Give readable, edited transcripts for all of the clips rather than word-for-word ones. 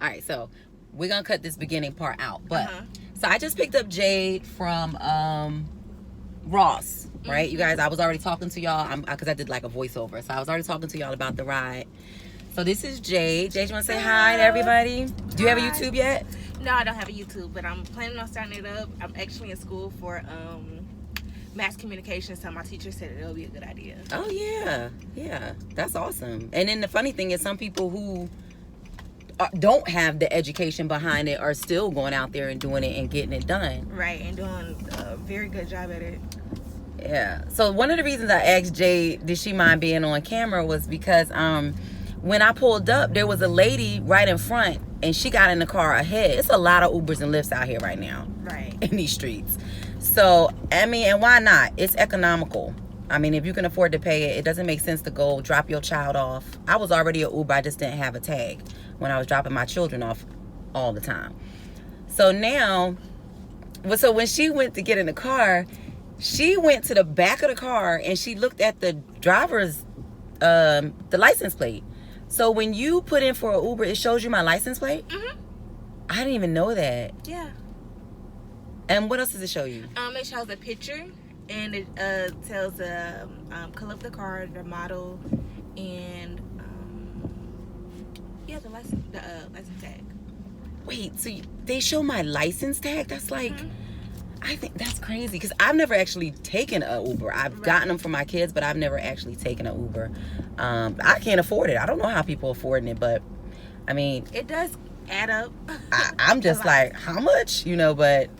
All right, so we're gonna cut this beginning part out. But so I just picked up Jade from Ross, right? You guys, I was already talking to y'all because I did like a voiceover, so I was already talking to y'all about the ride. So this is Jade. Jade, you want to say hi to everybody? Do you have a YouTube yet? No, I don't have a YouTube, but I'm planning on starting it up. I'm actually in school for mass communication, so my teacher said it'll be a good idea. Oh yeah, that's awesome. And then the funny thing is, some people who don't have the education behind it are still going out there and doing it and getting it done. Right, and doing a very good job at it. Yeah. So one of the reasons I asked Jade, did she mind being on camera, was because when I pulled up, there was a lady right in front, and she got in the car ahead. It's a lot of Ubers and Lyfts out here right now. Right. In these streets. So, I mean, and why not? It's economical. I mean, if you can afford to pay it, it doesn't make sense to go drop your child off. I was already an Uber. I just didn't have a tag when I was dropping my children off all the time. So now, so when she went to get in the car, she went to the back of the car and she looked at the driver's, the license plate. So when you put in for an Uber, it shows you my license plate? Mm-hmm. I didn't even know that. Yeah. And what else does it show you? It shows a picture, and it tells the color of the car, the model, and the license tag. Wait, so they show my license tag? That's like, I think that's crazy because I've never actually taken an Uber. I've gotten them for my kids, but I've never actually taken an Uber. I can't afford it. I don't know how people affording it, but I mean, it does add up. I'm just like, how much? You know, but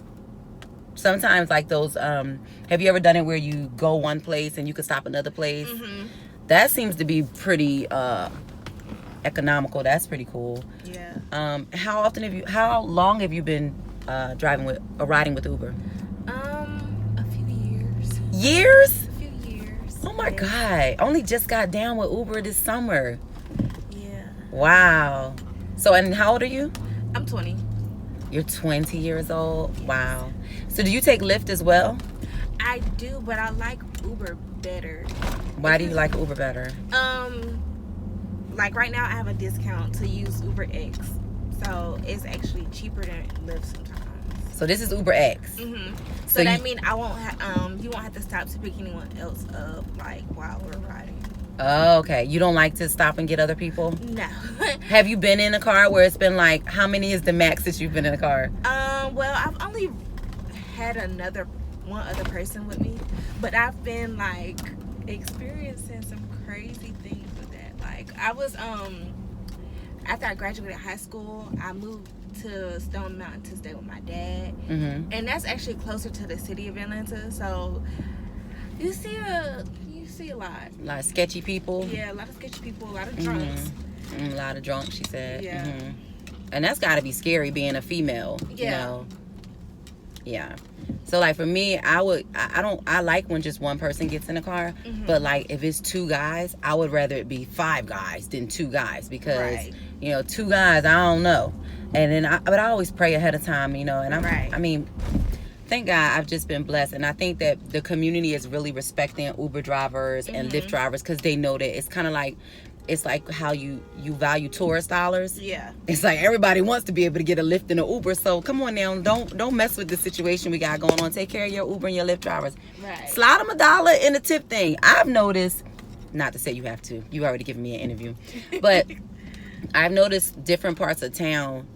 sometimes like those, have you ever done it where you go one place and you can stop another place? That seems to be pretty economical. That's pretty cool. Yeah. How long have you been riding with Uber? A few years. Years? A few years. Oh my God. Only just got down with Uber this summer. Yeah. Wow. So, and how old are you? I'm 20. You're 20 years old? Yes. Wow. So do you take Lyft as well? I do, but I like Uber better. Why do you like Uber better? Like right now I have a discount to use Uber X. So it's actually cheaper than Lyft sometimes. So this is Uber X. So that means I won't you won't have to stop to pick anyone else up like while we're riding. Oh, okay. You don't like to stop and get other people? No. Have you been in a car where it's been like, how many is the max that you've been in a car? Well, I've only had one other person with me, but I've been like experiencing some crazy things with that. Like I was after I graduated high school, I moved to Stone Mountain to stay with my dad, and that's actually closer to the city of Atlanta. So you see a lot. A lot of sketchy people. Yeah, a lot of sketchy people, a lot of drunks. A lot of drunks, she said. Yeah. And that's got to be scary being a female. Yeah. You know? Yeah. So like for me, I like when just one person gets in a car, but like if it's two guys, I would rather it be 5 guys than 2 guys because you know, 2 guys, I don't know. And then but I always pray ahead of time, you know, and I mean, thank God I've just been blessed, and I think that the community is really respecting Uber drivers and Lyft drivers because they know that it's kind of like, it's like how you value tourist dollars. Yeah. It's like everybody wants to be able to get a Lyft and an Uber. So come on now, don't mess with the situation we got going on. Take care of your Uber and your Lyft drivers. Right. Slide them $1 in the tip thing. I've noticed, not to say you have to. You already given me an interview, but I've noticed different parts of town.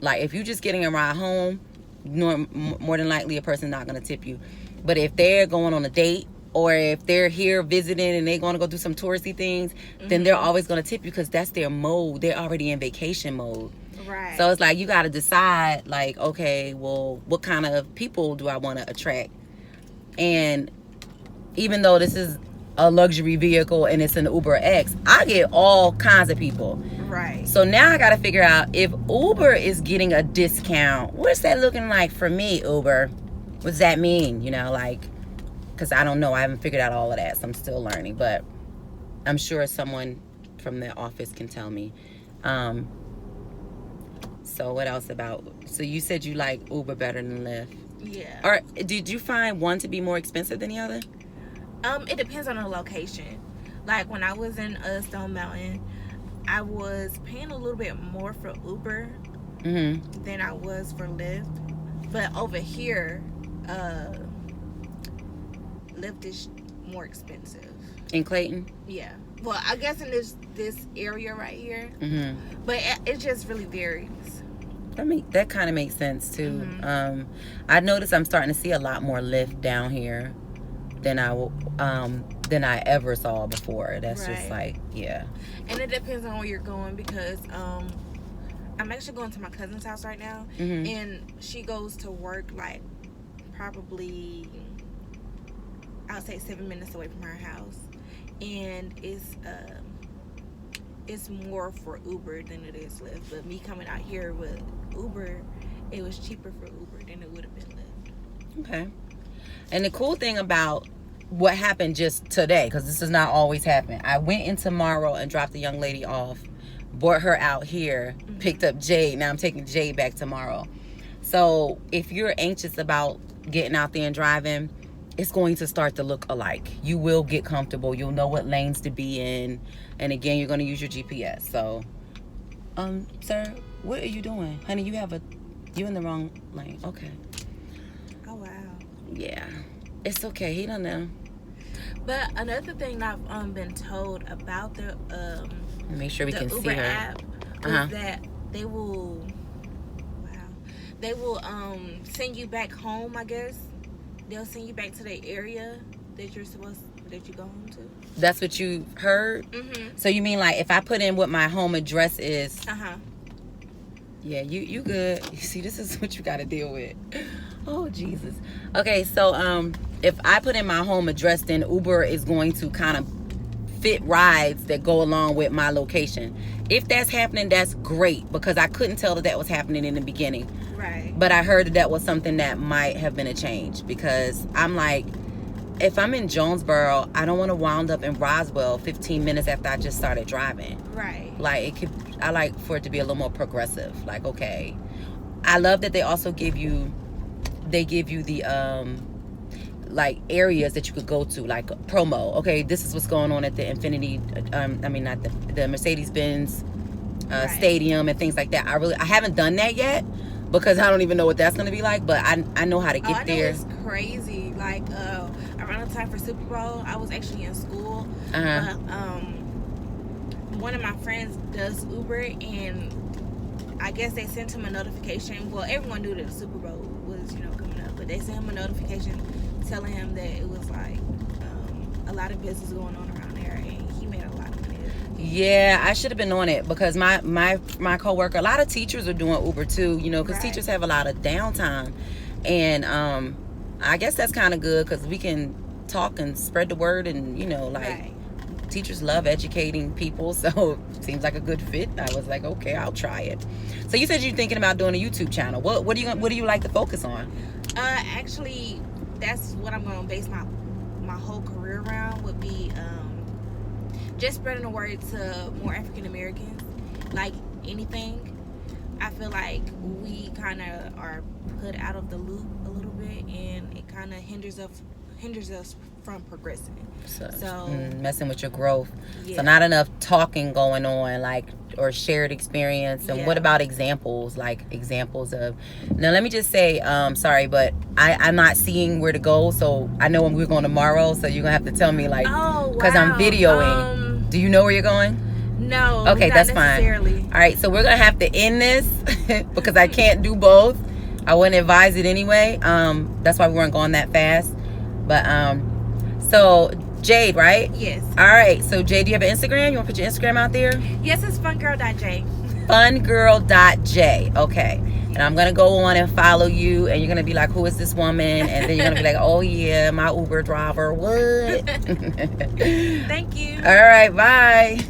Like if you're just getting a ride home, more than likely a person's not going to tip you. But if they're going on a date, or if they're here visiting and they're going to go do some touristy things, then they're always going to tip you because that's their mode. They're already in vacation mode. Right. So it's like you got to decide, like, okay, well, what kind of people do I want to attract? And even though this is a luxury vehicle and it's an Uber X, I get all kinds of people. Right. So now I got to figure out if Uber is getting a discount. What's that looking like for me, Uber? What does that mean? You know, like, because I don't know. I haven't figured out all of that, so I'm still learning. But I'm sure someone from the office can tell me. So what else about... So you said you like Uber better than Lyft. Yeah. Or did you find one to be more expensive than the other? It depends on the location. Like when I was in Stone Mountain, I was paying a little bit more for Uber than I was for Lyft. But over here, Lyft is more expensive. In Clayton? Yeah. Well, I guess in this area right here. But it just really varies. That kind of makes sense too. I noticed I'm starting to see a lot more Lyft down here than I ever saw before. That's just like, yeah. And it depends on where you're going, because I'm actually going to my cousin's house right now, and she goes to work like probably, I would say 7 minutes away from her house, and it's more for Uber than it is Lyft. But me coming out here with Uber, it was cheaper for Uber than it would have been Lyft. Okay. And the cool thing about what happened just today, because this does not always happen, I went in tomorrow and dropped the young lady off, brought her out here, picked up Jade. Now I'm taking Jade back tomorrow. So if you're anxious about getting out there and driving, it's going to start to look alike. You will get comfortable. You'll know what lanes to be in. And again, you're going to use your GPS. So, sir, what are you doing? Honey, you're in the wrong lane. Okay. Oh, wow. Yeah. It's okay. He don't know. But another thing I've been told about the make sure we can Uber see her app is that they will send you back home, I guess. They'll send you back to the area that you go home to. That's what you heard? So you mean like if I put in what my home address is? Yeah, you good. You see, this is what you got to deal with. Oh, Jesus. Okay, so if I put in my home address, then Uber is going to kind of fit rides that go along with my location. If that's happening, that's great, because I couldn't tell that was happening in the beginning. Right. But I heard that was something that might have been a change, because I'm like, if I'm in Jonesboro, I don't want to wound up in Roswell 15 minutes after I just started driving. Right. Like, I like for it to be a little more progressive. Like, okay. I love that they also give you the like areas that you could go to, like promo. Okay, this is what's going on at the Infinity, not the Mercedes-Benz stadium and things like that. I haven't done that yet, because I don't even know what that's going to be like, but I know how to get there. It's crazy. Like, around the time for Super Bowl, I was actually in school. One of my friends does Uber, and I guess they sent him a notification. Well, everyone knew that the Super Bowl was, coming up, but they sent him a notification telling him that it was like a lot of business going on around there, and he made a lot of money. Yeah, I should have been on it, because my coworker, a lot of teachers are doing Uber too, because teachers have a lot of downtime, and I guess that's kind of good, because we can talk and spread the word, and teachers love educating people, so it seems like a good fit. I was like, okay, I'll try it. So you said you're thinking about doing a YouTube channel. What do you like to focus on? Actually, that's what I'm going to base my whole career around, would be just spreading the word to more African Americans. Like anything, I feel like we kind of are put out of the loop a little bit, and it kind of hinders us from progressing. So messing with your growth. Yeah. So not enough talking going on, or shared experience. And what about examples? Like examples of, now let me just say, sorry, but I'm not seeing where to go. So I know we're going tomorrow. So you're gonna have to tell me, because I'm videoing. Do you know where you're going? No. Okay, that's fine. All right, so we're gonna have to end this because I can't do both. I wouldn't advise it anyway. That's why we weren't going that fast. But so Jade, right? Yes. All right. So Jade, do you have an Instagram? You want to put your Instagram out there? Yes, it's fungirl.j. Fungirl.j. Okay. And I'm gonna go on and follow you, and you're gonna be like, "Who is this woman?" And then you're gonna be like, "Oh yeah, my Uber driver." What? Thank you. All right. Bye.